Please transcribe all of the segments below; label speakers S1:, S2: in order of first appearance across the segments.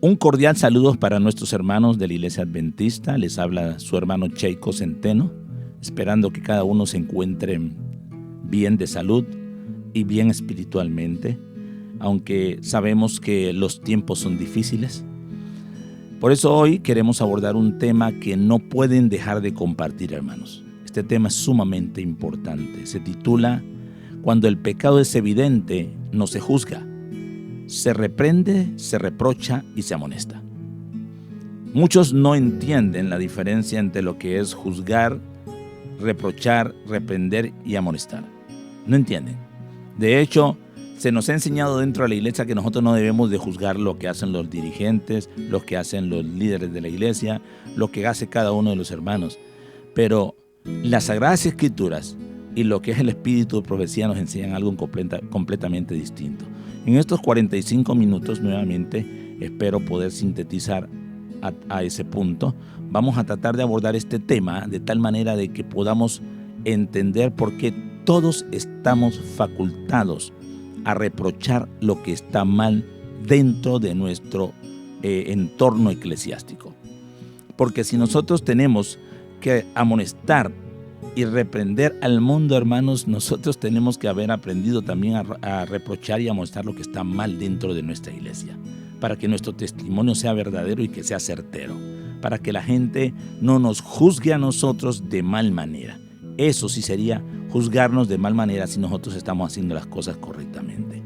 S1: Un cordial saludo para nuestros hermanos de la Iglesia Adventista. Les habla su hermano Cheiko Centeno, esperando que cada uno se encuentre bien de salud y bien espiritualmente, aunque sabemos que los tiempos son difíciles. Por eso hoy queremos abordar un tema que no pueden dejar de compartir, hermanos. Este tema es sumamente importante. Se titula "Cuando el pecado es evidente, no se juzga. Se reprende, se reprocha y se amonesta". Muchos no entienden la diferencia entre lo que es juzgar, reprochar, reprender y amonestar. No entienden. De hecho, se nos ha enseñado dentro de la iglesia que nosotros no debemos de juzgar lo que hacen los dirigentes, lo que hacen los líderes de la iglesia, lo que hace cada uno de los hermanos. Pero las Sagradas Escrituras y lo que es el espíritu de profecía nos enseñan algo completamente distinto. En estos 45 minutos, nuevamente, espero poder sintetizar a ese punto. Vamos a tratar de abordar este tema de tal manera de que podamos entender por qué todos estamos facultados a reprochar lo que está mal dentro de nuestro entorno eclesiástico. Porque si nosotros tenemos que amonestar y reprender al mundo, hermanos, nosotros tenemos que haber aprendido también a reprochar y a mostrar lo que está mal dentro de nuestra iglesia, para que nuestro testimonio sea verdadero y que sea certero, para que la gente no nos juzgue a nosotros de mal manera. Eso sí sería juzgarnos de mal manera si nosotros estamos haciendo las cosas correctamente.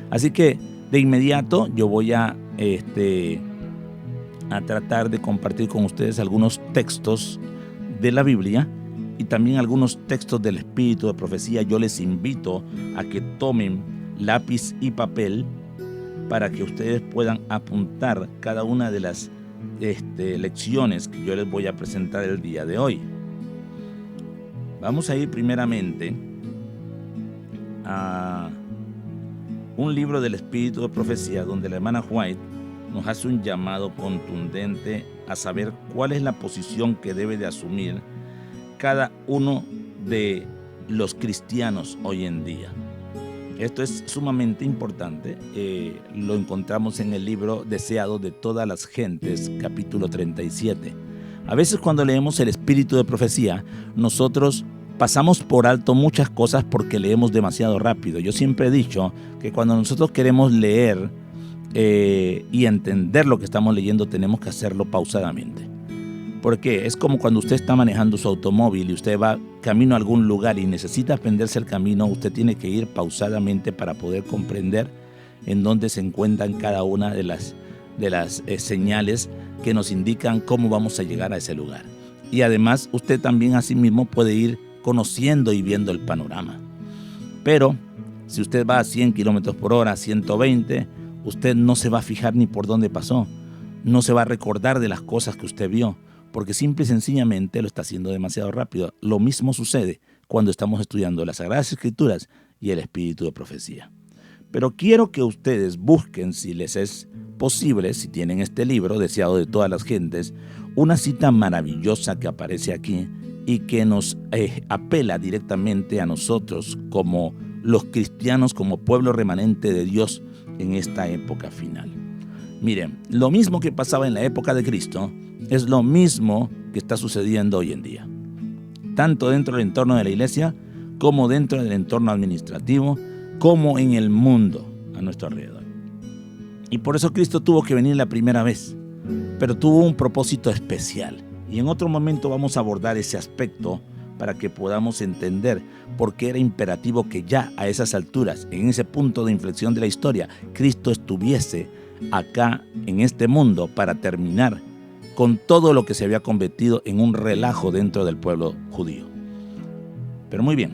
S1: Así que de inmediato yo voy a tratar de compartir con ustedes algunos textos de la Biblia y también algunos textos del espíritu de profecía. Yo les invito a que tomen lápiz y papel para que ustedes puedan apuntar cada una de las lecciones que yo les voy a presentar el día de hoy. Vamos a ir primeramente a un libro del espíritu de profecía donde la hermana White nos hace un llamado contundente a saber cuál es la posición que debe de asumir cada uno de los cristianos hoy en día. Esto es sumamente importante. Lo encontramos en el libro Deseado de todas las gentes, capítulo 37. A veces cuando leemos el espíritu de profecía, nosotros pasamos por alto muchas cosas porque leemos demasiado rápido. Yo siempre he dicho que cuando nosotros queremos leer y entender lo que estamos leyendo, tenemos que hacerlo pausadamente. Porque es como cuando usted está manejando su automóvil y usted va camino a algún lugar y necesita aprenderse el camino, usted tiene que ir pausadamente para poder comprender en dónde se encuentran cada una de las señales que nos indican cómo vamos a llegar a ese lugar. Y además usted también asimismo puede ir conociendo y viendo el panorama. Pero si usted va a 100 kilómetros por hora, 120, usted no se va a fijar ni por dónde pasó, no se va a recordar de las cosas que usted vio, porque simple y sencillamente lo está haciendo demasiado rápido. Lo mismo sucede cuando estamos estudiando las Sagradas Escrituras y el espíritu de profecía. Pero quiero que ustedes busquen, si les es posible, si tienen este libro, Deseado de todas las gentes, una cita maravillosa que aparece aquí y que nos apela directamente a nosotros como los cristianos, como pueblo remanente de Dios en esta época final. Miren, lo mismo que pasaba en la época de Cristo es lo mismo que está sucediendo hoy en día, tanto dentro del entorno de la iglesia como dentro del entorno administrativo, como en el mundo a nuestro alrededor. Y por eso Cristo tuvo que venir la primera vez, pero tuvo un propósito especial. Y en otro momento vamos a abordar ese aspecto para que podamos entender por qué era imperativo que ya a esas alturas, en ese punto de inflexión de la historia, Cristo estuviese acá en este mundo para terminar con todo lo que se había convertido en un relajo dentro del pueblo judío. Pero muy bien,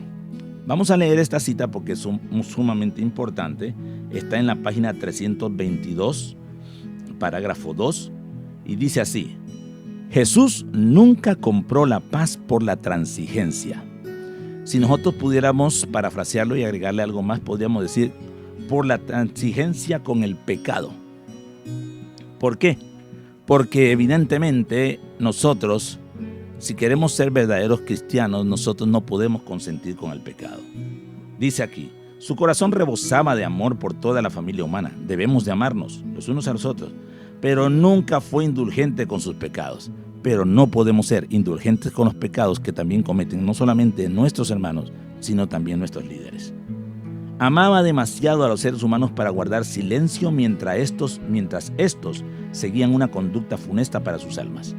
S1: vamos a leer esta cita porque es sumamente importante. Está en la página 322, parágrafo 2, y dice así: Jesús nunca compró la paz por la transigencia. Si nosotros pudiéramos parafrasearlo y agregarle algo más, podríamos decir por la transigencia con el pecado. ¿Por qué? Porque evidentemente nosotros, si queremos ser verdaderos cristianos, nosotros no podemos consentir con el pecado. Dice aquí: su corazón rebosaba de amor por toda la familia humana. Debemos de amarnos los unos a los otros. pero nunca fue indulgente con sus pecados. Pero no podemos ser indulgentes con los pecados que también cometen no solamente nuestros hermanos, sino también nuestros líderes. Amaba demasiado a los seres humanos para guardar silencio mientras estos seguían una conducta funesta para sus almas.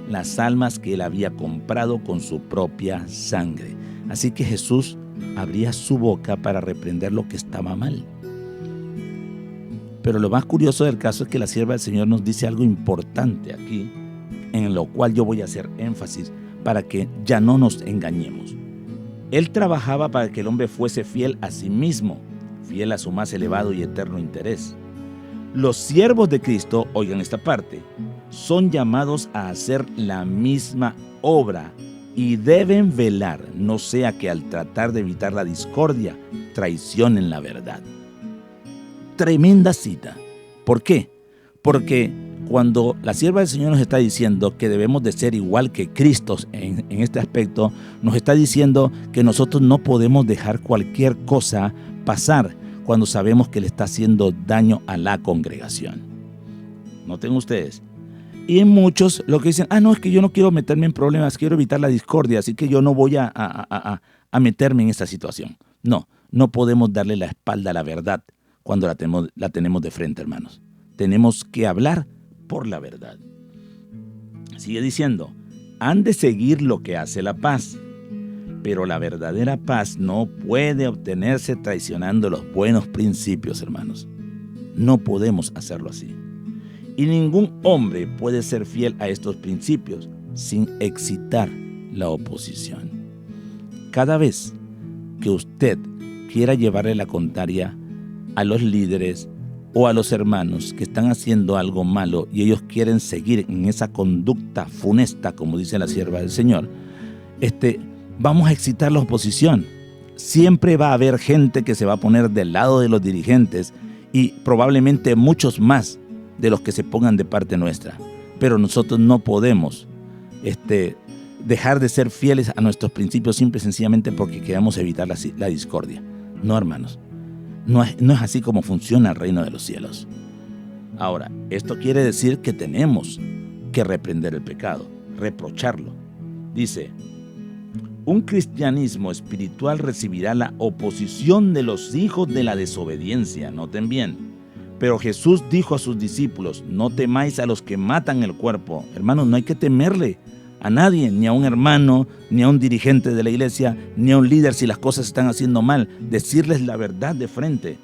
S1: Las almas que él había comprado con su propia sangre. Así que Jesús abría su boca para reprender lo que estaba mal. Pero lo más curioso del caso es que la sierva del Señor nos dice algo importante aquí, en lo cual yo voy a hacer énfasis para que ya no nos engañemos. Él trabajaba para que el hombre fuese fiel a sí mismo, fiel a su más elevado y eterno interés. Los siervos de Cristo, oigan esta parte, son llamados a hacer la misma obra y deben velar, no sea que al tratar de evitar la discordia, traicionen la verdad. Tremenda cita. ¿Por qué? Porque cuando la sierva del Señor nos está diciendo que debemos de ser igual que Cristo en este aspecto, nos está diciendo que nosotros no podemos dejar cualquier cosa pasar cuando sabemos que le está haciendo daño a la congregación. Noten ustedes. Y muchos lo que dicen, no, es que yo no quiero meterme en problemas, quiero evitar la discordia, así que yo no voy a meterme en esta situación. No podemos darle la espalda a la verdad cuando la tenemos de frente, hermanos. Tenemos que hablar por la verdad. Sigue diciendo, han de seguir lo que hace la paz, pero la verdadera paz no puede obtenerse traicionando los buenos principios, hermanos. No podemos hacerlo así. Y ningún hombre puede ser fiel a estos principios sin excitar la oposición. Cada vez que usted quiera llevarle la contraria a los líderes o a los hermanos que están haciendo algo malo y ellos quieren seguir en esa conducta funesta, como dice la sierva del Señor, vamos a excitar la oposición. Siempre va a haber gente que se va a poner del lado de los dirigentes y probablemente muchos más de los que se pongan de parte nuestra. Pero nosotros no podemos dejar de ser fieles a nuestros principios simple y sencillamente porque queremos evitar la discordia. No, hermanos. No es así como funciona el reino de los cielos. Ahora, esto quiere decir que tenemos que reprender el pecado, reprocharlo. Dice, un cristianismo espiritual recibirá la oposición de los hijos de la desobediencia. Noten bien. Pero Jesús dijo a sus discípulos, no temáis a los que matan el cuerpo. Hermanos, no hay que temerle a nadie, ni a un hermano, ni a un dirigente de la iglesia, ni a un líder si las cosas están haciendo mal. Decirles la verdad de frente.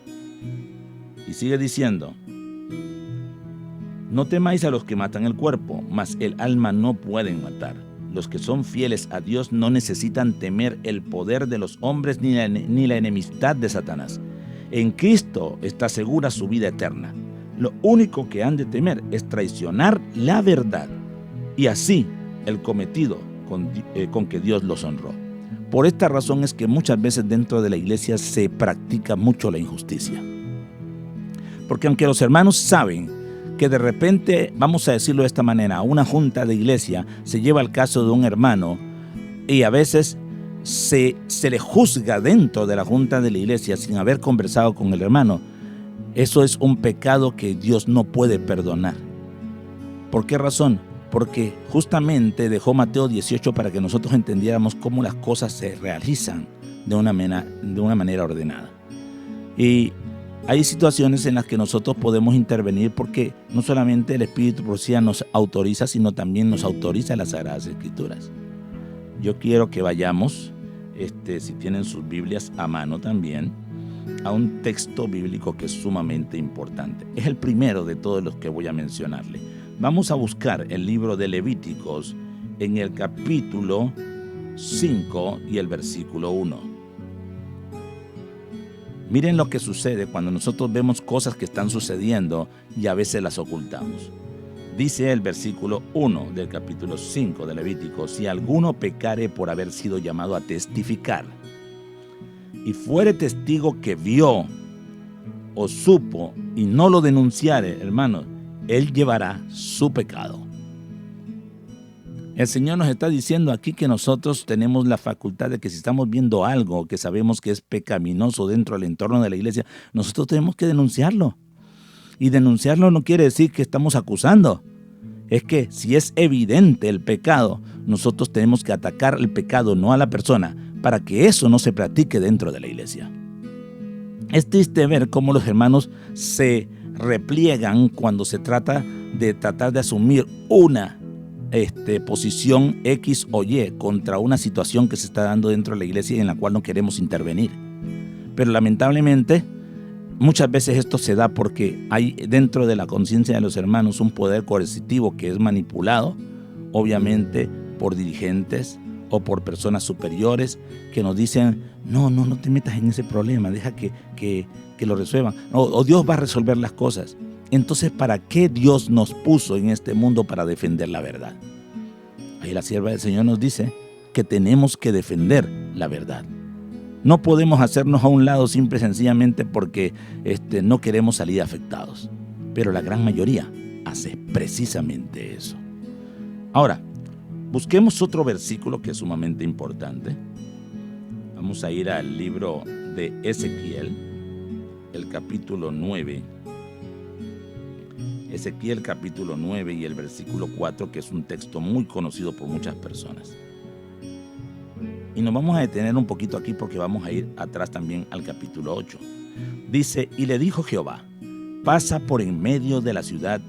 S1: Y sigue diciendo, no temáis a los que matan el cuerpo, mas el alma no pueden matar. Los que son fieles a Dios no necesitan temer el poder de los hombres ni la enemistad de Satanás. En Cristo está segura su vida eterna. Lo único que han de temer es traicionar la verdad y así el cometido con que Dios los honró. Por esta razón es que muchas veces dentro de la iglesia se practica mucho la injusticia. Porque aunque los hermanos saben que de repente, vamos a decirlo de esta manera, una junta de iglesia se lleva el caso de un hermano y a veces se le juzga dentro de la junta de la iglesia sin haber conversado con el hermano. Eso es un pecado que Dios no puede perdonar. ¿Por qué razón? Porque justamente dejó Mateo 18 para que nosotros entendiéramos cómo las cosas se realizan de una manera ordenada. Y hay situaciones en las que nosotros podemos intervenir porque no solamente el Espíritu de Profecía nos autoriza, sino también nos autoriza las Sagradas Escrituras. Yo quiero que vayamos, si tienen sus Biblias a mano también, a un texto bíblico que es sumamente importante. Es el primero de todos los que voy a mencionarle. Vamos a buscar el libro de Levíticos en el capítulo 5 y el versículo 1. Miren lo que sucede cuando nosotros vemos cosas que están sucediendo y a veces las ocultamos. Dice el versículo 1 del capítulo 5 de Levítico, si alguno pecare por haber sido llamado a testificar y fuere testigo que vio o supo y no lo denunciare, hermanos, él llevará su pecado. El Señor nos está diciendo aquí que nosotros tenemos la facultad de que si estamos viendo algo que sabemos que es pecaminoso dentro del entorno de la iglesia, nosotros tenemos que denunciarlo. Y denunciarlo no quiere decir que estamos acusando. Es que si es evidente el pecado, nosotros tenemos que atacar el pecado, no a la persona, para que eso no se practique dentro de la iglesia. Es triste ver cómo los hermanos se repliegan cuando se trata de asumir una posición X o Y contra una situación que se está dando dentro de la iglesia y en la cual no queremos intervenir. Pero lamentablemente, muchas veces esto se da porque hay dentro de la conciencia de los hermanos un poder coercitivo que es manipulado, obviamente por dirigentes o por personas superiores que nos dicen, no te metas en ese problema, deja que lo resuelvan, o Dios va a resolver las cosas. Entonces, ¿para qué Dios nos puso en este mundo para defender la verdad? Ahí la sierva del Señor nos dice que tenemos que defender la verdad. No podemos hacernos a un lado simple y sencillamente porque no queremos salir afectados. Pero la gran mayoría hace precisamente eso. Ahora, busquemos otro versículo que es sumamente importante. Vamos a ir al libro de Ezequiel, el capítulo 9. Ezequiel capítulo 9 y el versículo 4, que es un texto muy conocido por muchas personas. Y nos vamos a detener un poquito aquí porque vamos a ir atrás también al capítulo 8. Dice, y le dijo Jehová, pasa por en medio de la ciudad,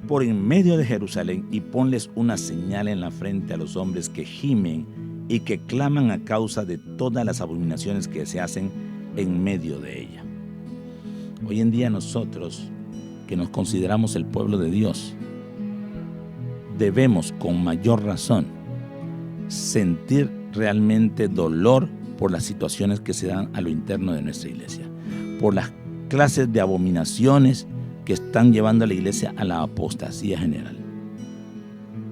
S1: por en medio de Jerusalén, y ponles una señal en la frente a los hombres que gimen y que claman a causa de todas las abominaciones que se hacen en medio de ella. Hoy en día nosotros, que nos consideramos el pueblo de Dios, debemos con mayor razón sentir realmente dolor por las situaciones que se dan a lo interno de nuestra iglesia, por las clases de abominaciones que están llevando a la iglesia a la apostasía general.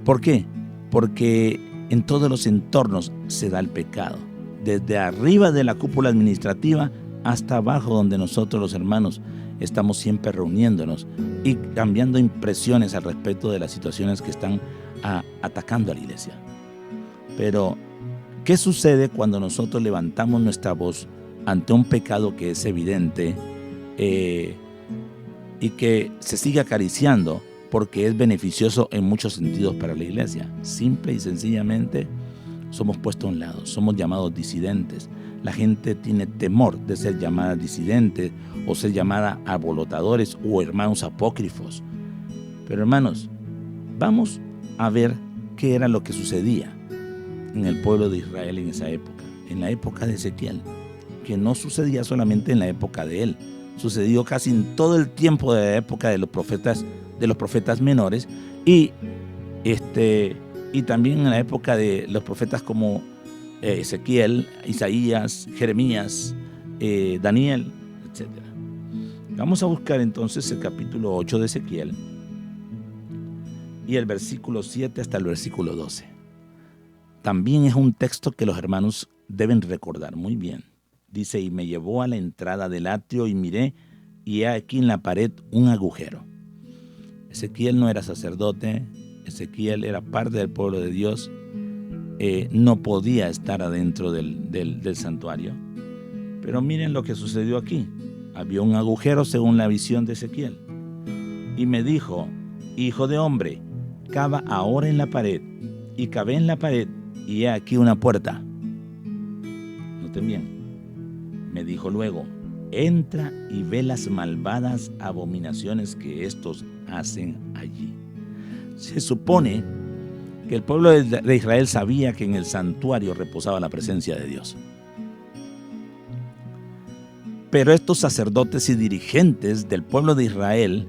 S1: ¿Por qué? Porque en todos los entornos se da el pecado, desde arriba de la cúpula administrativa hasta abajo donde nosotros los hermanos estamos siempre reuniéndonos y cambiando impresiones al respecto de las situaciones que están atacando a la iglesia. Pero, ¿qué sucede cuando nosotros levantamos nuestra voz ante un pecado que es evidente y que se sigue acariciando porque es beneficioso en muchos sentidos para la iglesia? Simple y sencillamente somos puestos a un lado, somos llamados disidentes. La gente tiene temor de ser llamada disidente o ser llamada alborotadores o hermanos apócrifos. Pero hermanos, vamos a ver qué era lo que sucedía en el pueblo de Israel en esa época, en la época de Ezequiel, que no sucedía solamente en la época de él, sucedió casi en todo el tiempo de la época de los profetas menores y también en la época de los profetas como Ezequiel, Isaías, Jeremías, Daniel, etc. Vamos a buscar entonces el capítulo 8 de Ezequiel y el versículo 7 hasta el versículo 12. También es un texto que los hermanos deben recordar muy bien. Dice, y me llevó a la entrada del atrio y miré, y he aquí en la pared un agujero. Ezequiel no era sacerdote, Ezequiel era parte del pueblo de Dios, no podía estar adentro del santuario. Pero miren lo que sucedió aquí. Había un agujero según la visión de Ezequiel. Y me dijo, hijo de hombre, cava ahora en la pared. Y cavé en la pared, y he aquí una puerta. Noten bien. Me dijo luego, entra y ve las malvadas abominaciones que estos hacen allí. Se supone que el pueblo de Israel sabía que en el santuario reposaba la presencia de Dios. Pero estos sacerdotes y dirigentes del pueblo de Israel,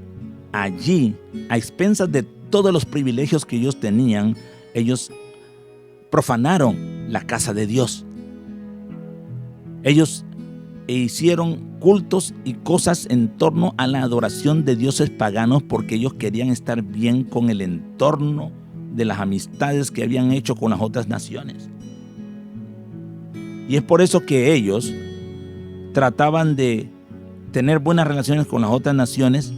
S1: allí, a expensas de todos los privilegios que ellos tenían, ellos profanaron la casa de Dios. Ellos hicieron cultos y cosas en torno a la adoración de dioses paganos porque ellos querían estar bien con el entorno de las amistades que habían hecho con las otras naciones. Y es por eso que ellos trataban de tener buenas relaciones con las otras naciones,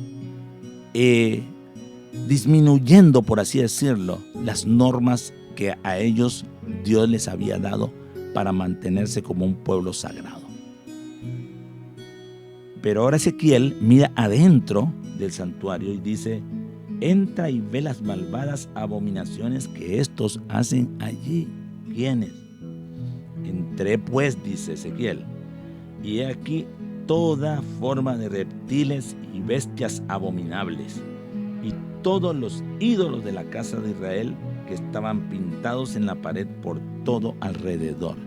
S1: disminuyendo, por así decirlo, las normas que a ellos Dios les había dado para mantenerse como un pueblo sagrado. Pero ahora Ezequiel mira adentro del santuario y dice: entra y ve las malvadas abominaciones que estos hacen allí. ¿Quiénes? Entré pues, dice Ezequiel, y he aquí toda forma de reptiles y bestias abominables, y todos los ídolos de la casa de Israel que estaban pintados en la pared por todo alrededor.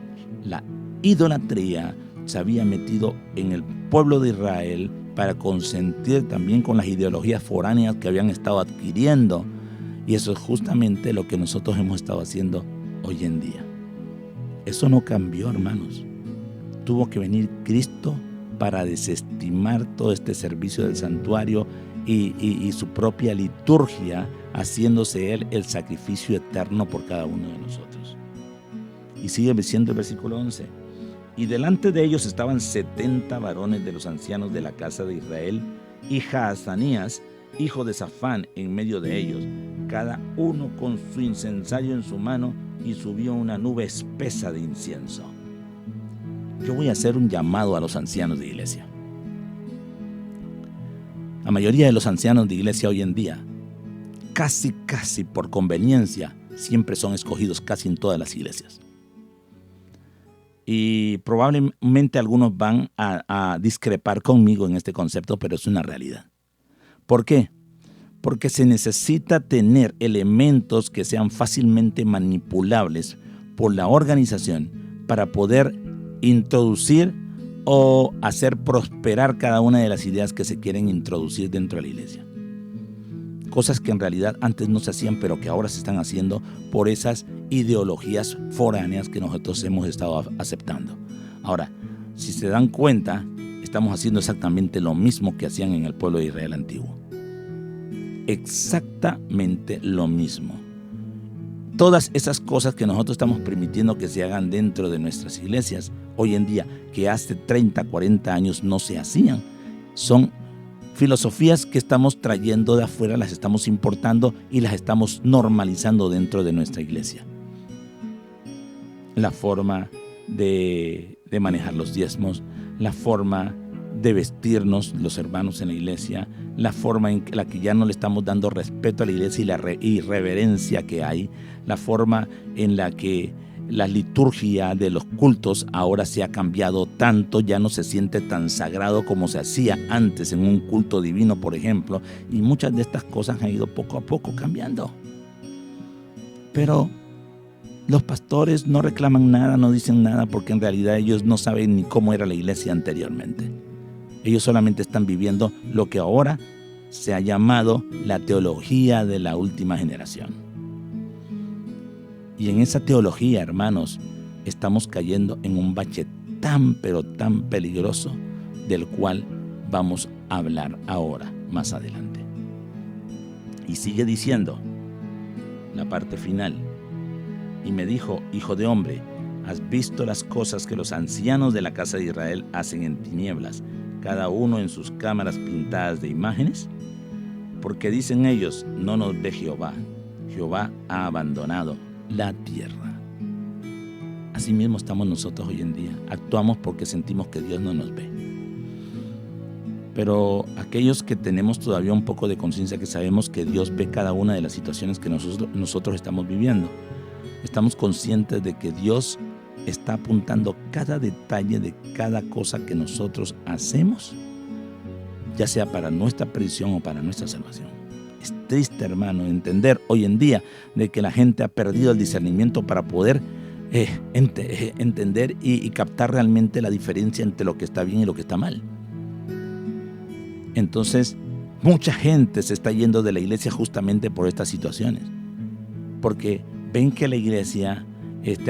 S1: La idolatría se había metido en el pueblo de Israel para consentir también con las ideologías foráneas que habían estado adquiriendo, y eso es justamente lo que nosotros hemos estado haciendo hoy en día. Eso no cambió, hermanos. Tuvo que venir Cristo para desestimar todo este servicio del santuario y su propia liturgia, haciéndose Él el sacrificio eterno por cada uno de nosotros. Y sigue diciendo el versículo 11: y delante de ellos estaban 70 varones de los ancianos de la casa de Israel, y Jaazanías, hijo de Safán, en medio de ellos, cada uno con su incensario en su mano, y subió una nube espesa de incienso. Yo voy a hacer un llamado a los ancianos de iglesia. La mayoría de los ancianos de iglesia hoy en día, casi por conveniencia, siempre son escogidos casi en todas las iglesias. Y probablemente algunos van a discrepar conmigo en este concepto, pero es una realidad. ¿Por qué? Porque se necesita tener elementos que sean fácilmente manipulables por la organización para poder introducir o hacer prosperar cada una de las ideas que se quieren introducir dentro de la iglesia. Cosas que en realidad antes no se hacían, pero que ahora se están haciendo por esas ideologías foráneas que nosotros hemos estado aceptando. Ahora, si se dan cuenta, estamos haciendo exactamente lo mismo que hacían en el pueblo de Israel antiguo. Exactamente lo mismo. Todas esas cosas que nosotros estamos permitiendo que se hagan dentro de nuestras iglesias hoy en día, que hace 30, 40 años no se hacían, son filosofías que estamos trayendo de afuera, las estamos importando y las estamos normalizando dentro de nuestra iglesia. La forma de manejar los diezmos, la forma de vestirnos los hermanos en la iglesia, la forma en la que ya no le estamos dando respeto a la iglesia y la irreverencia que hay, la forma en la que la liturgia de los cultos ahora se ha cambiado tanto, ya no se siente tan sagrado como se hacía antes en un culto divino, por ejemplo, y muchas de estas cosas han ido poco a poco cambiando. Pero los pastores no reclaman nada, no dicen nada, porque en realidad ellos no saben ni cómo era la iglesia anteriormente. Ellos solamente están viviendo lo que ahora se ha llamado la teología de la última generación. Y en esa teología, hermanos, estamos cayendo en un bache tan, pero tan peligroso, del cual vamos a hablar ahora, más adelante. Y sigue diciendo la parte final: y me dijo: hijo de hombre, ¿has visto las cosas que los ancianos de la casa de Israel hacen en tinieblas, cada uno en sus cámaras pintadas de imágenes? Porque dicen ellos: no nos ve Jehová, Jehová ha abandonado la tierra. Así mismo estamos nosotros hoy en día. Actuamos porque sentimos que Dios no nos ve. Pero aquellos que tenemos todavía un poco de conciencia, que sabemos que Dios ve cada una de las situaciones que nosotros estamos viviendo, estamos conscientes de que Dios está apuntando cada detalle de cada cosa que nosotros hacemos, ya sea para nuestra perdición o para nuestra salvación. Es triste, hermano, entender hoy en día de que la gente ha perdido el discernimiento para poder entender y captar realmente la diferencia entre lo que está bien y lo que está mal. Entonces, mucha gente se está yendo de la iglesia justamente por estas situaciones, porque ven que la iglesia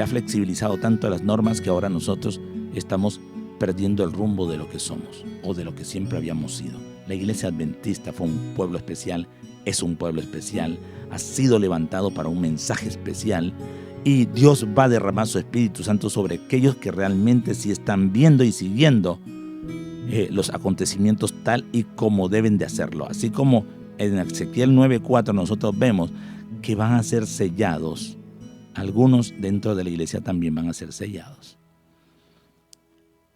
S1: ha flexibilizado tanto las normas que ahora nosotros estamos perdiendo el rumbo de lo que somos o de lo que siempre habíamos sido. La iglesia adventista fue un pueblo especial, es un pueblo especial, ha sido levantado para un mensaje especial, y Dios va a derramar su Espíritu Santo sobre aquellos que realmente sí están viendo y siguiendo los acontecimientos tal y como deben de hacerlo. Así como en Ezequiel 9:4 nosotros vemos que van a ser sellados. Algunos dentro de la iglesia también van a ser sellados.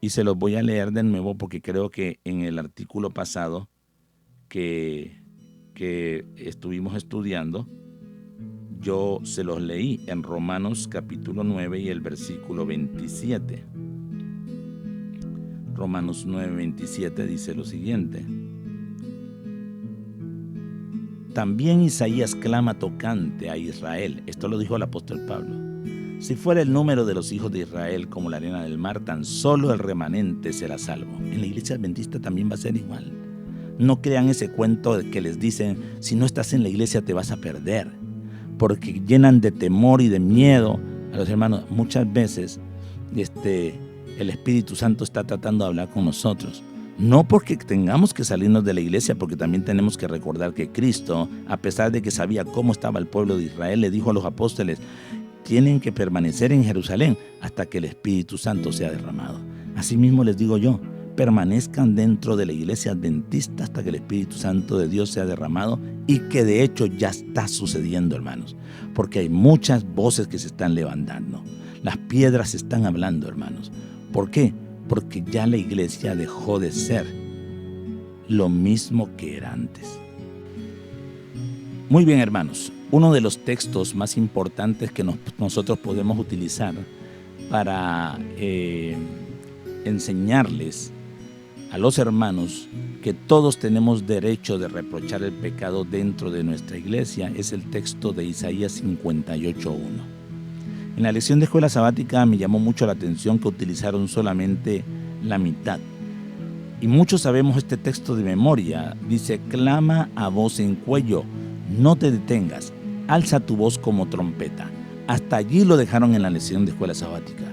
S1: Y se los voy a leer de nuevo porque creo que en el artículo pasado que estuvimos estudiando, yo se los leí en Romanos capítulo 9 y el versículo 27. Romanos 9:27 dice lo siguiente: también Isaías clama tocante a Israel. Esto lo dijo el apóstol Pablo. Si fuera el número de los hijos de Israel como la arena del mar, tan solo el remanente será salvo. En la iglesia adventista también va a ser igual. No crean ese cuento de que les dicen, si no estás en la iglesia te vas a perder, porque llenan de temor y de miedo a los hermanos. Muchas veces el Espíritu Santo está tratando de hablar con nosotros. No porque tengamos que salirnos de la iglesia, porque también tenemos que recordar que Cristo, a pesar de que sabía cómo estaba el pueblo de Israel, le dijo a los apóstoles, tienen que permanecer en Jerusalén hasta que el Espíritu Santo sea derramado. Asimismo les digo yo, permanezcan dentro de la iglesia adventista hasta que el Espíritu Santo de Dios sea derramado, y que de hecho ya está sucediendo, hermanos, porque hay muchas voces que se están levantando. Las piedras están hablando, hermanos. ¿Por qué? Porque ya la iglesia dejó de ser lo mismo que era antes. Muy bien, hermanos, uno de los textos más importantes que nosotros podemos utilizar para enseñarles a los hermanos que todos tenemos derecho de reprochar el pecado dentro de nuestra iglesia es el texto de Isaías 58:1. En la lección de escuela sabática me llamó mucho la atención que utilizaron solamente la mitad. Y muchos sabemos este texto de memoria. Dice, clama a voz en cuello, no te detengas, alza tu voz como trompeta. Hasta allí lo dejaron en la lección de escuela sabática.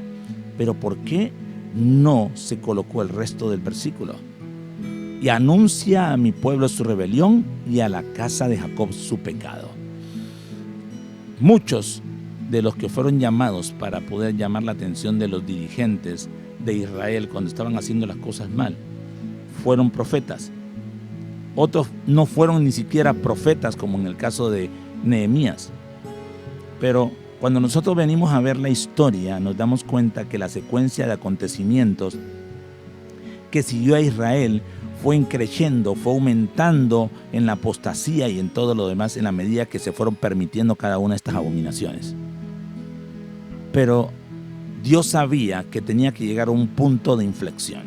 S1: Pero ¿por qué no se colocó el resto del versículo? Y anuncia a mi pueblo su rebelión y a la casa de Jacob su pecado. Muchos de los que fueron llamados para poder llamar la atención de los dirigentes de Israel cuando estaban haciendo las cosas mal, fueron profetas. Otros no fueron ni siquiera profetas, como en el caso de Nehemías. Pero cuando nosotros venimos a ver la historia, nos damos cuenta que la secuencia de acontecimientos que siguió a Israel fue creciendo, fue aumentando en la apostasía y en todo lo demás en la medida que se fueron permitiendo cada una de estas abominaciones. Pero Dios sabía que tenía que llegar a un punto de inflexión.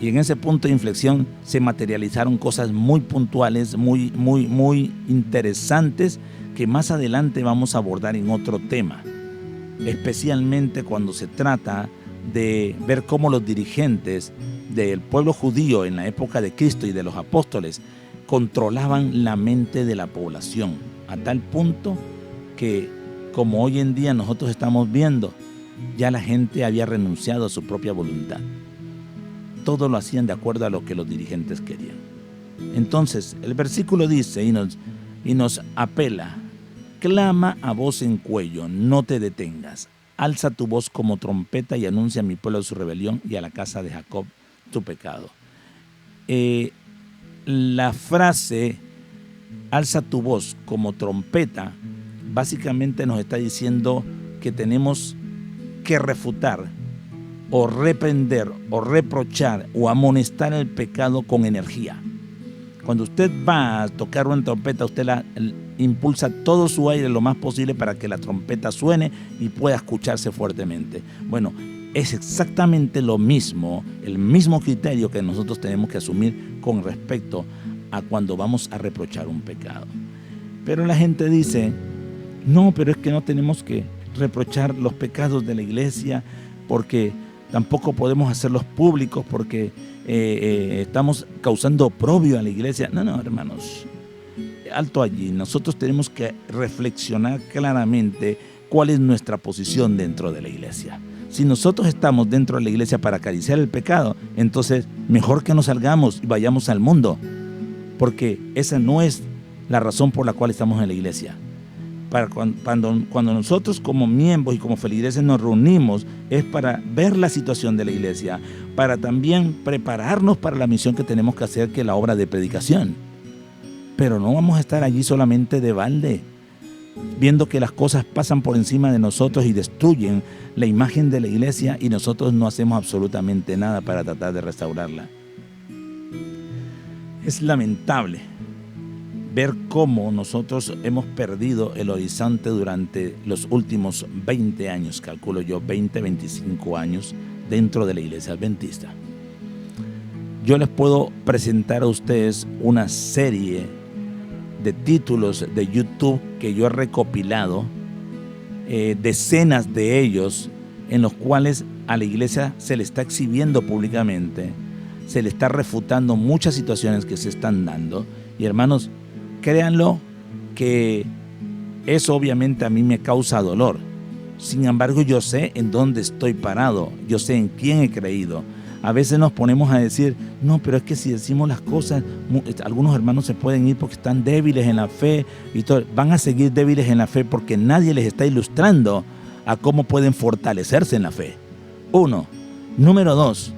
S1: Y en ese punto de inflexión se materializaron cosas muy puntuales, muy interesantes, que más adelante vamos a abordar en otro tema. Especialmente cuando se trata de ver cómo los dirigentes del pueblo judío en la época de Cristo y de los apóstoles controlaban la mente de la población, a tal punto que, como hoy en día nosotros estamos viendo, ya la gente había renunciado a su propia voluntad. Todo lo hacían de acuerdo a lo que los dirigentes querían. Entonces, el versículo dice y nos apela, clama a voz en cuello, no te detengas, alza tu voz como trompeta y anuncia a mi pueblo su rebelión y a la casa de Jacob tu pecado. La frase, alza tu voz como trompeta, básicamente nos está diciendo que tenemos que refutar o reprender o reprochar o amonestar el pecado con energía. Cuando usted va a tocar una trompeta, usted impulsa todo su aire lo más posible para que la trompeta suene y pueda escucharse fuertemente. Bueno, es exactamente lo mismo, el mismo criterio que nosotros tenemos que asumir con respecto a cuando vamos a reprochar un pecado. Pero la gente dice, no, pero es que no tenemos que reprochar los pecados de la iglesia porque tampoco podemos hacerlos públicos porque estamos causando oprobio a la iglesia. No, hermanos, alto allí. Nosotros tenemos que reflexionar claramente cuál es nuestra posición dentro de la iglesia. Si nosotros estamos dentro de la iglesia para acariciar el pecado, entonces mejor que no salgamos y vayamos al mundo, porque esa no es la razón por la cual estamos en la iglesia. Cuando nosotros como miembros y como feligreses nos reunimos es para ver la situación de la iglesia, para también prepararnos para la misión que tenemos que hacer, que es la obra de predicación. Pero no vamos a estar allí solamente de balde, viendo que las cosas pasan por encima de nosotros y destruyen la imagen de la iglesia y nosotros no hacemos absolutamente nada para tratar de restaurarla. Es lamentable ver cómo nosotros hemos perdido el horizonte durante los últimos 20 años, calculo yo, 20, 25 años dentro de la Iglesia Adventista. Yo les puedo presentar a ustedes una serie de títulos de YouTube que yo he recopilado, decenas de ellos, en los cuales a la iglesia se le está exhibiendo públicamente, se le está refutando muchas situaciones que se están dando. Y hermanos, créanlo que eso obviamente a mí me causa dolor. Sin embargo, yo sé en dónde estoy parado, yo sé en quién he creído. A veces nos ponemos a decir, no, pero es que si decimos las cosas, algunos hermanos se pueden ir porque están débiles en la fe y todo. Van a seguir débiles en la fe porque nadie les está ilustrando a cómo pueden fortalecerse en la fe. 1. Número 2,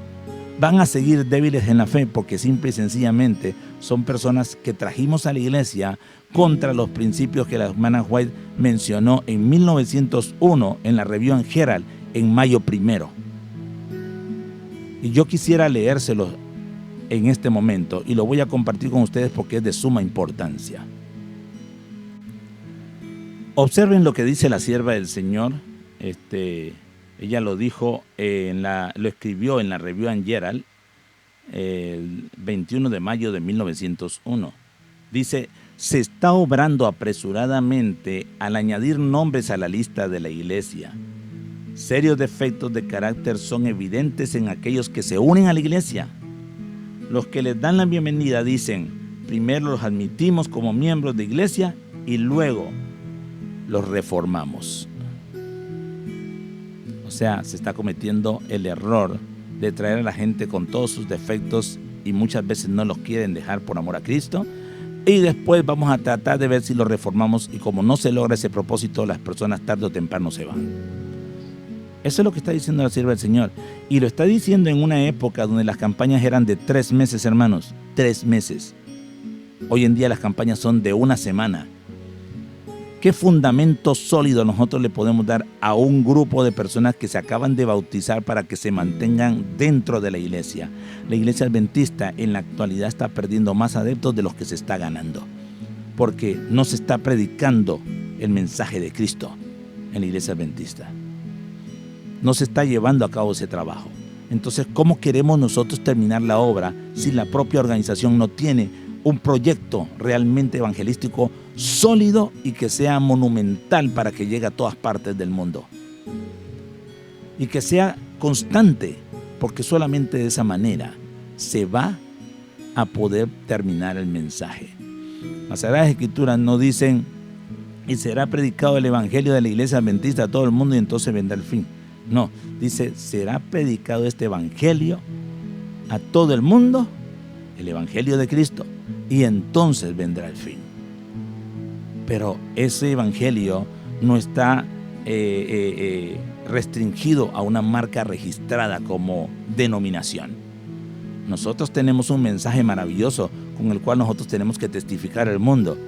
S1: van a seguir débiles en la fe porque simple y sencillamente son personas que trajimos a la iglesia contra los principios que la hermana White mencionó en 1901 en la Review and Herald en mayo 1. Y yo quisiera leérselo en este momento y lo voy a compartir con ustedes porque es de suma importancia. Observen lo que dice la sierva del Señor. Ella lo dijo, lo escribió en la Review and Herald el 21 de mayo de 1901. Dice, se está obrando apresuradamente al añadir nombres a la lista de la iglesia. Serios defectos de carácter son evidentes en aquellos que se unen a la iglesia. Los que les dan la bienvenida dicen, primero los admitimos como miembros de iglesia y luego los reformamos. O sea, se está cometiendo el error de traer a la gente con todos sus defectos y muchas veces no los quieren dejar por amor a Cristo. Y después vamos a tratar de ver si los reformamos y como no se logra ese propósito, las personas tarde o temprano se van. Eso es lo que está diciendo la sierva del Señor. Y lo está diciendo en una época donde las campañas eran de 3 meses, hermanos. 3 meses. Hoy en día las campañas son de 1 semana. ¿Qué fundamento sólido nosotros le podemos dar a un grupo de personas que se acaban de bautizar para que se mantengan dentro de la iglesia? La iglesia adventista en la actualidad está perdiendo más adeptos de los que se está ganando. Porque no se está predicando el mensaje de Cristo en la iglesia adventista. No se está llevando a cabo ese trabajo. Entonces, ¿cómo queremos nosotros terminar la obra si la propia organización no tiene un proyecto realmente evangelístico sólido y que sea monumental para que llegue a todas partes del mundo? Y que sea constante, porque solamente de esa manera se va a poder terminar el mensaje. Las Sagradas Escrituras no dicen, y será predicado el evangelio de la iglesia adventista a todo el mundo y entonces vendrá el fin. No, dice, será predicado este evangelio a todo el mundo, el evangelio de Cristo, y entonces vendrá el fin. Pero ese evangelio no está restringido a una marca registrada como denominación. Nosotros tenemos un mensaje maravilloso con el cual nosotros tenemos que testificar al mundo.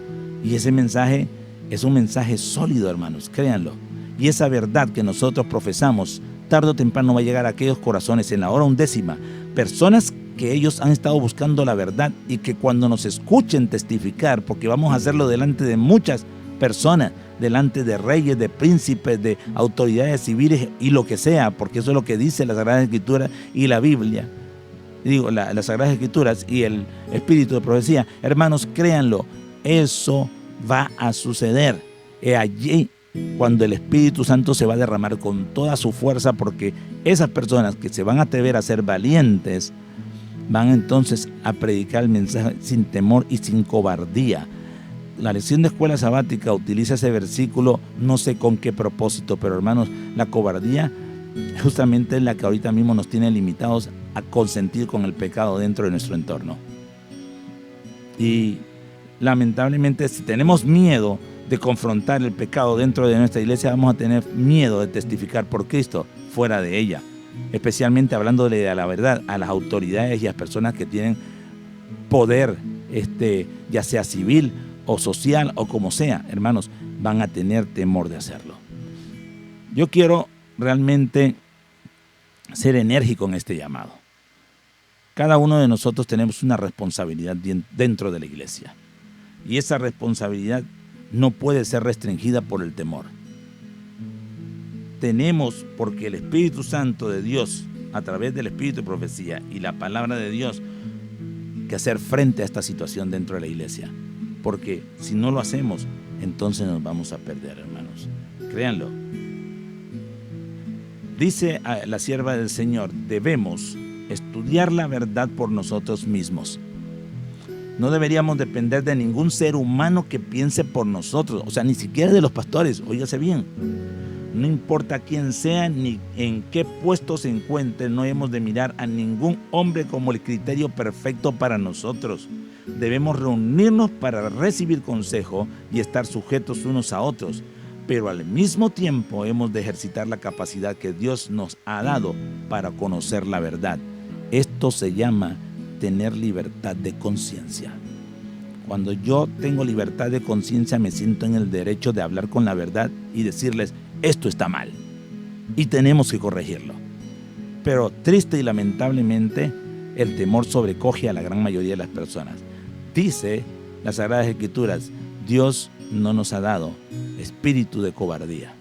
S1: Y ese mensaje es un mensaje sólido, hermanos, créanlo. Y esa verdad que nosotros profesamos, tarde o temprano va a llegar a aquellos corazones en la hora 1/10. Personas que ellos han estado buscando la verdad y que cuando nos escuchen testificar, porque vamos a hacerlo delante de muchas personas, delante de reyes, de príncipes, de autoridades civiles y lo que sea, porque eso es lo que dice la Sagrada Escritura y la Biblia. Digo, las Sagradas Escrituras y el Espíritu de Profecía. Hermanos, créanlo, eso va a suceder. Allí cuando el Espíritu Santo se va a derramar con toda su fuerza, porque esas personas que se van a atrever a ser valientes van entonces a predicar el mensaje sin temor y sin cobardía. La lección de escuela sabática utiliza ese versículo, no sé con qué propósito, pero hermanos, la cobardía justamente es la que ahorita mismo nos tiene limitados a consentir con el pecado dentro de nuestro entorno. Y lamentablemente, si tenemos miedo de confrontar el pecado dentro de nuestra iglesia, vamos a tener miedo de testificar por Cristo fuera de ella, especialmente hablándole a la verdad a las autoridades y a las personas que tienen poder, ya sea civil o social o como sea. Hermanos, van a tener temor de hacerlo. Yo quiero realmente ser enérgico en este llamado. Cada uno de nosotros tenemos una responsabilidad dentro de la iglesia. Y esa responsabilidad no puede ser restringida por el temor. Tenemos, porque el Espíritu Santo de Dios, a través del Espíritu de Profecía y la palabra de Dios, que hacer frente a esta situación dentro de la iglesia. Porque si no lo hacemos, entonces nos vamos a perder, hermanos. Créanlo. Dice a la sierva del Señor, debemos estudiar la verdad por nosotros mismos. No deberíamos depender de ningún ser humano que piense por nosotros, o sea, ni siquiera de los pastores, óigase bien. No importa quién sea ni en qué puesto se encuentre, no hemos de mirar a ningún hombre como el criterio perfecto para nosotros. Debemos reunirnos para recibir consejo y estar sujetos unos a otros, pero al mismo tiempo hemos de ejercitar la capacidad que Dios nos ha dado para conocer la verdad. Esto se llama tener libertad de conciencia. Cuando yo tengo libertad de conciencia, me siento en el derecho de hablar con la verdad y decirles, esto está mal y tenemos que corregirlo. Pero triste y lamentablemente, el temor sobrecoge a la gran mayoría de las personas. Dice las Sagradas Escrituras, Dios no nos ha dado espíritu de cobardía.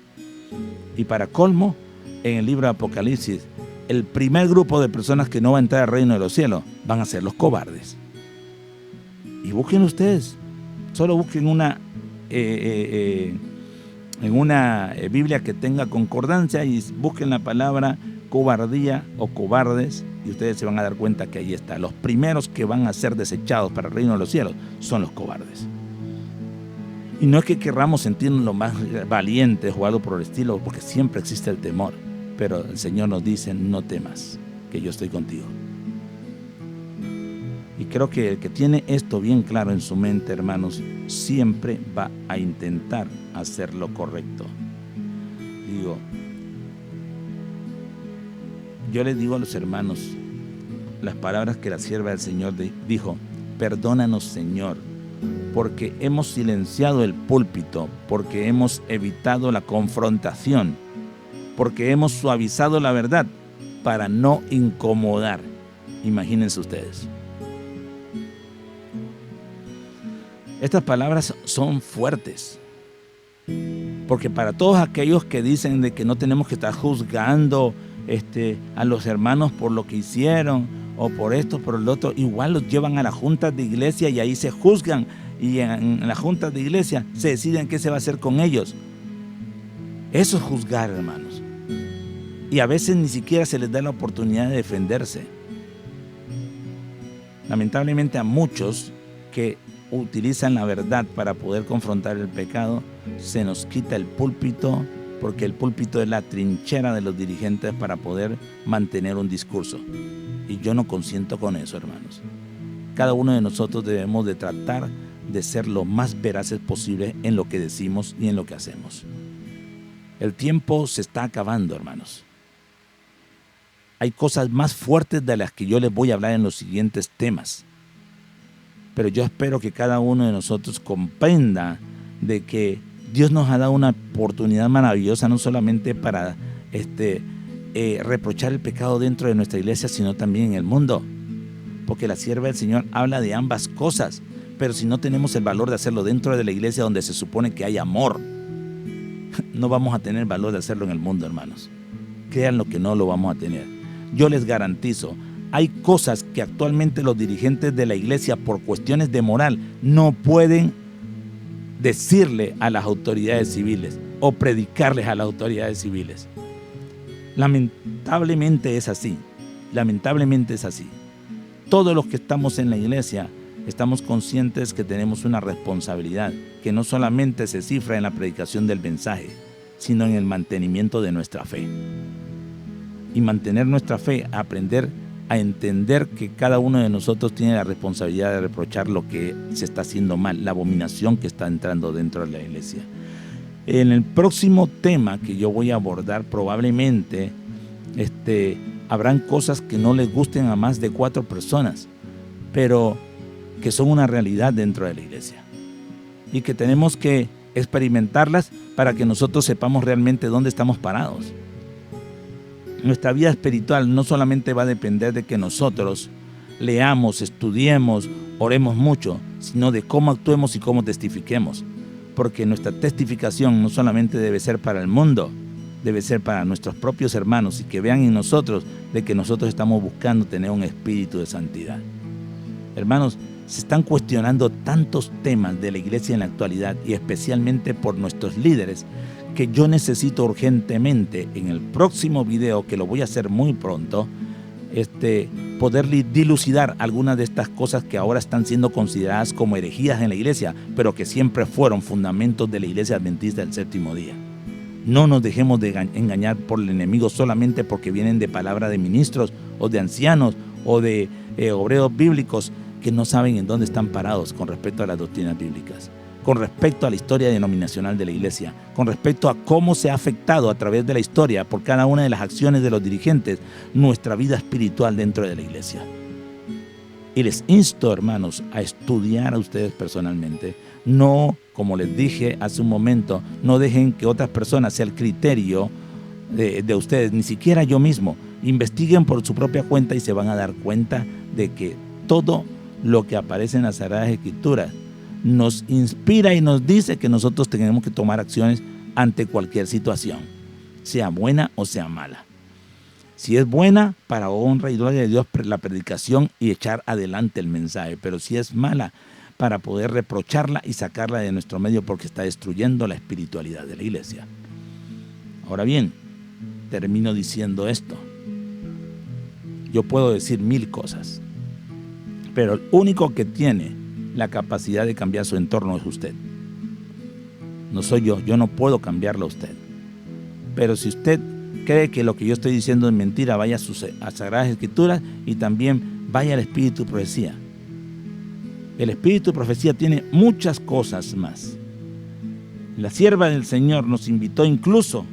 S1: Y para colmo, en el libro de Apocalipsis, el primer grupo de personas que no va a entrar al reino de los cielos van a ser los cobardes. Y busquen ustedes, solo busquen en una Biblia que tenga concordancia y busquen la palabra cobardía o cobardes y ustedes se van a dar cuenta que ahí está. Los primeros que van a ser desechados para el reino de los cielos son los cobardes. Y no es que querramos sentirnos lo más valientes o algo por el estilo, porque siempre existe el temor. Pero el Señor nos dice, no temas, que yo estoy contigo. Y creo que el que tiene esto bien claro en su mente, hermanos, siempre va a intentar hacer lo correcto. Yo les digo a los hermanos las palabras que la sierva del Señor dijo, perdónanos, Señor, porque hemos silenciado el púlpito, porque hemos evitado la confrontación, porque hemos suavizado la verdad para no incomodar. Imagínense ustedes. Estas palabras son fuertes, porque para todos aquellos que dicen de que no tenemos que estar juzgando a los hermanos por lo que hicieron, o por esto, por el otro, igual los llevan a las juntas de iglesia y ahí se juzgan, y en las juntas de iglesia se deciden qué se va a hacer con ellos. Eso es juzgar, hermanos. Y a veces ni siquiera se les da la oportunidad de defenderse. Lamentablemente a muchos que utilizan la verdad para poder confrontar el pecado, se nos quita el púlpito, porque el púlpito es la trinchera de los dirigentes para poder mantener un discurso. Y yo no consiento con eso, hermanos. Cada uno de nosotros debemos de tratar de ser lo más veraces posible en lo que decimos y en lo que hacemos. El tiempo se está acabando, hermanos. Hay cosas más fuertes de las que yo les voy a hablar en los siguientes temas. Pero yo espero que cada uno de nosotros comprenda de que Dios nos ha dado una oportunidad maravillosa, no solamente para reprochar el pecado dentro de nuestra iglesia, sino también en el mundo. Porque la sierva del Señor habla de ambas cosas. Pero si no tenemos el valor de hacerlo dentro de la iglesia donde se supone que hay amor, no vamos a tener valor de hacerlo en el mundo, hermanos. Créanlo que no lo vamos a tener. Yo les garantizo, hay cosas que actualmente los dirigentes de la iglesia por cuestiones de moral no pueden decirle a las autoridades civiles o predicarles a las autoridades civiles. Lamentablemente es así. Lamentablemente es así. Todos los que estamos en la iglesia estamos conscientes que tenemos una responsabilidad que no solamente se cifra en la predicación del mensaje, sino en el mantenimiento de nuestra fe. Y mantener nuestra fe, aprender a entender que cada uno de nosotros tiene la responsabilidad de reprochar lo que se está haciendo mal, la abominación que está entrando dentro de la iglesia. En el próximo tema que yo voy a abordar, probablemente habrán cosas que no les gusten a más de 4 personas, pero que son una realidad dentro de la iglesia y que tenemos que experimentarlas para que nosotros sepamos realmente dónde estamos parados. Nuestra vida espiritual no solamente va a depender de que nosotros leamos, estudiemos, oremos mucho, sino de cómo actuemos y cómo testifiquemos. Porque nuestra testificación no solamente debe ser para el mundo, debe ser para nuestros propios hermanos y que vean en nosotros de que nosotros estamos buscando tener un espíritu de santidad. Hermanos, se están cuestionando tantos temas de la iglesia en la actualidad y especialmente por nuestros líderes que yo necesito urgentemente en el próximo video, que lo voy a hacer muy pronto, poder dilucidar algunas de estas cosas que ahora están siendo consideradas como herejías en la iglesia, pero que siempre fueron fundamentos de la iglesia adventista del séptimo día. No nos dejemos de engañar por el enemigo solamente porque vienen de palabra de ministros o de ancianos o de obreros bíblicos que no saben en dónde están parados con respecto a las doctrinas bíblicas, con respecto a la historia denominacional de la iglesia, con respecto a cómo se ha afectado a través de la historia por cada una de las acciones de los dirigentes nuestra vida espiritual dentro de la iglesia. Y les insto, hermanos, a estudiar a ustedes personalmente. No, como les dije hace un momento, no dejen que otras personas sea el criterio de ustedes, ni siquiera yo mismo. Investiguen por su propia cuenta y se van a dar cuenta de que todo lo que aparece en las Sagradas Escrituras nos inspira y nos dice que nosotros tenemos que tomar acciones ante cualquier situación, sea buena o sea mala. Si es buena, para honra y gloria de Dios, la predicación y echar adelante el mensaje. Pero si es mala, para poder reprocharla y sacarla de nuestro medio porque está destruyendo la espiritualidad de la iglesia. Ahora bien, termino diciendo esto. Yo puedo decir 1000 cosas, pero el único que tiene la capacidad de cambiar su entorno es usted. No soy yo no puedo cambiarlo a usted. Pero si usted cree que lo que yo estoy diciendo es mentira, vaya a Sagradas Escrituras y también vaya al Espíritu de Profecía. El Espíritu de Profecía tiene muchas cosas más. La sierva del Señor nos invitó incluso,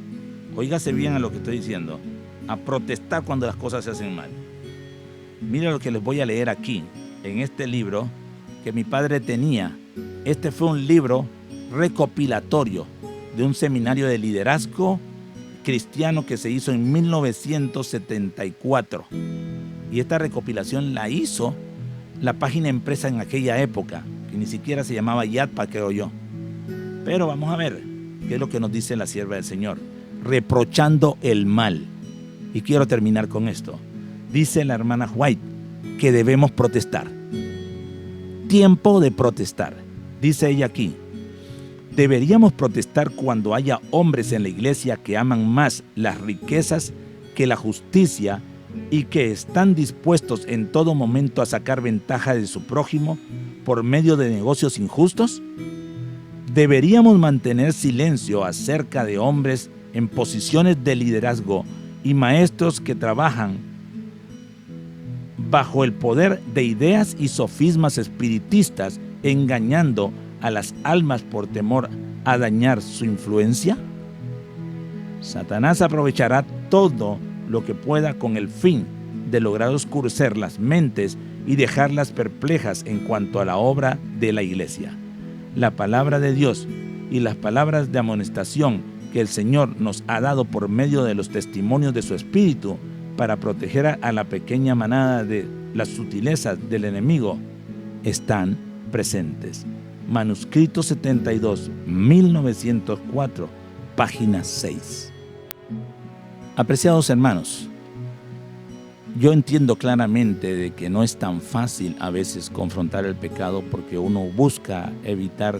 S1: óigase bien a lo que estoy diciendo, a protestar cuando las cosas se hacen mal. Mira lo que les voy a leer aquí, en este libro que mi padre tenía. Este fue un libro recopilatorio de un seminario de liderazgo cristiano que se hizo en 1974. Y esta recopilación la hizo la página impresa en aquella época, que ni siquiera se llamaba YATPA, creo yo. Pero vamos a ver qué es lo que nos dice la sierva del Señor, reprochando el mal. Y quiero terminar con esto. Dice la hermana White que debemos protestar. Tiempo de protestar. Dice ella aquí, deberíamos protestar cuando haya hombres en la iglesia que aman más las riquezas que la justicia y que están dispuestos en todo momento a sacar ventaja de su prójimo por medio de negocios injustos. Deberíamos mantener silencio acerca de hombres en posiciones de liderazgo y maestros que trabajan bajo el poder de ideas y sofismas espiritistas, engañando a las almas por temor a dañar su influencia. Satanás aprovechará todo lo que pueda con el fin de lograr oscurecer las mentes y dejarlas perplejas en cuanto a la obra de la iglesia. La palabra de Dios y las palabras de amonestación que el Señor nos ha dado por medio de los testimonios de su Espíritu para proteger a la pequeña manada de las sutilezas del enemigo están presentes. Manuscrito 72, 1904, página 6. Apreciados hermanos, yo entiendo claramente de que no es tan fácil a veces confrontar el pecado porque uno busca evitar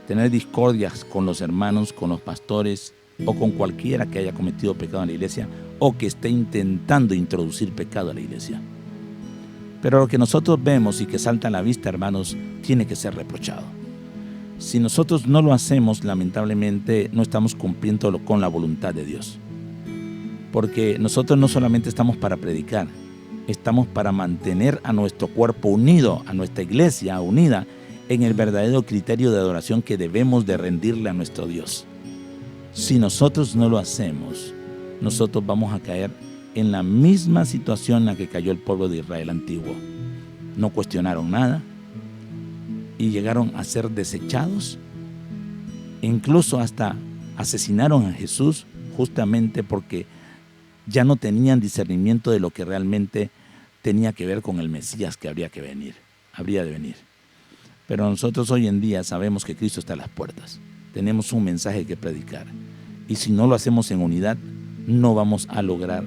S1: tener discordias con los hermanos, con los pastores o con cualquiera que haya cometido pecado en la iglesia o que esté intentando introducir pecado a la iglesia. Pero lo que nosotros vemos y que salta a la vista, hermanos, tiene que ser reprochado. Si nosotros no lo hacemos, lamentablemente no estamos cumpliendo con la voluntad de Dios. Porque nosotros no solamente estamos para predicar, estamos para mantener a nuestro cuerpo unido, a nuestra iglesia unida en el verdadero criterio de adoración que debemos de rendirle a nuestro Dios. Si nosotros no lo hacemos, nosotros vamos a caer en la misma situación en la que cayó el pueblo de Israel antiguo. No cuestionaron nada y llegaron a ser desechados. Incluso hasta asesinaron a Jesús justamente porque ya no tenían discernimiento de lo que realmente tenía que ver con el Mesías que habría de venir. Pero nosotros hoy en día sabemos que Cristo está a las puertas. Tenemos un mensaje que predicar. Y si no lo hacemos en unidad, no vamos a lograr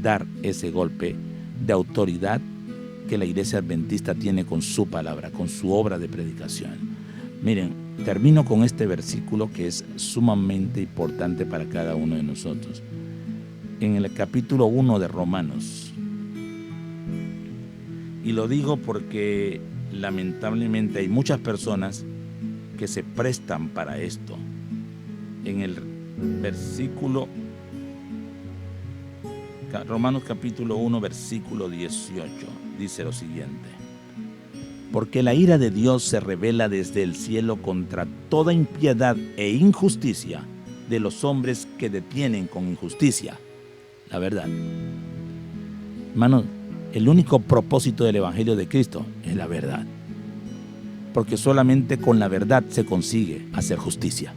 S1: dar ese golpe de autoridad que la Iglesia Adventista tiene con su palabra, con su obra de predicación. Miren, termino con este versículo que es sumamente importante para cada uno de nosotros. En el capítulo 1 de Romanos. Y lo digo porque lamentablemente hay muchas personas que se prestan para esto. En el versículo Romanos capítulo 1 versículo 18 dice lo siguiente: porque la ira de Dios se revela desde el cielo contra toda impiedad e injusticia de los hombres que detienen con injusticia la verdad. Hermanos, el único propósito del Evangelio de Cristo es la verdad, porque solamente con la verdad se consigue hacer justicia.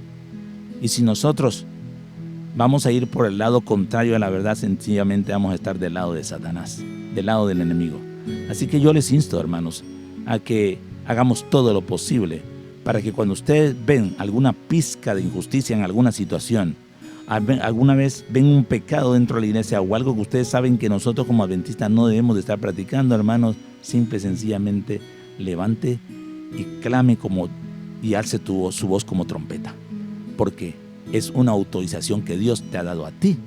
S1: Y si nosotros vamos a ir por el lado contrario a la verdad, sencillamente vamos a estar del lado de Satanás, del lado del enemigo. Así que yo les insto, hermanos, a que hagamos todo lo posible para que cuando ustedes ven alguna pizca de injusticia en alguna situación, alguna vez ven un pecado dentro de la iglesia o algo que ustedes saben que nosotros como adventistas no debemos de estar practicando, hermanos, simple y sencillamente levante y clame y alce su voz como trompeta, porque es una autorización que Dios te ha dado a ti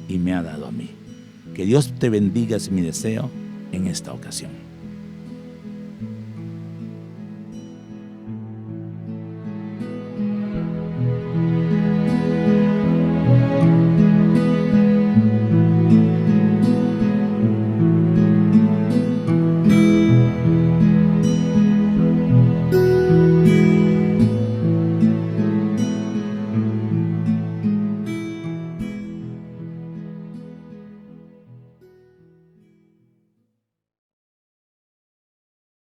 S1: y me ha dado a mí. Que Dios te bendiga, es mi deseo en esta ocasión.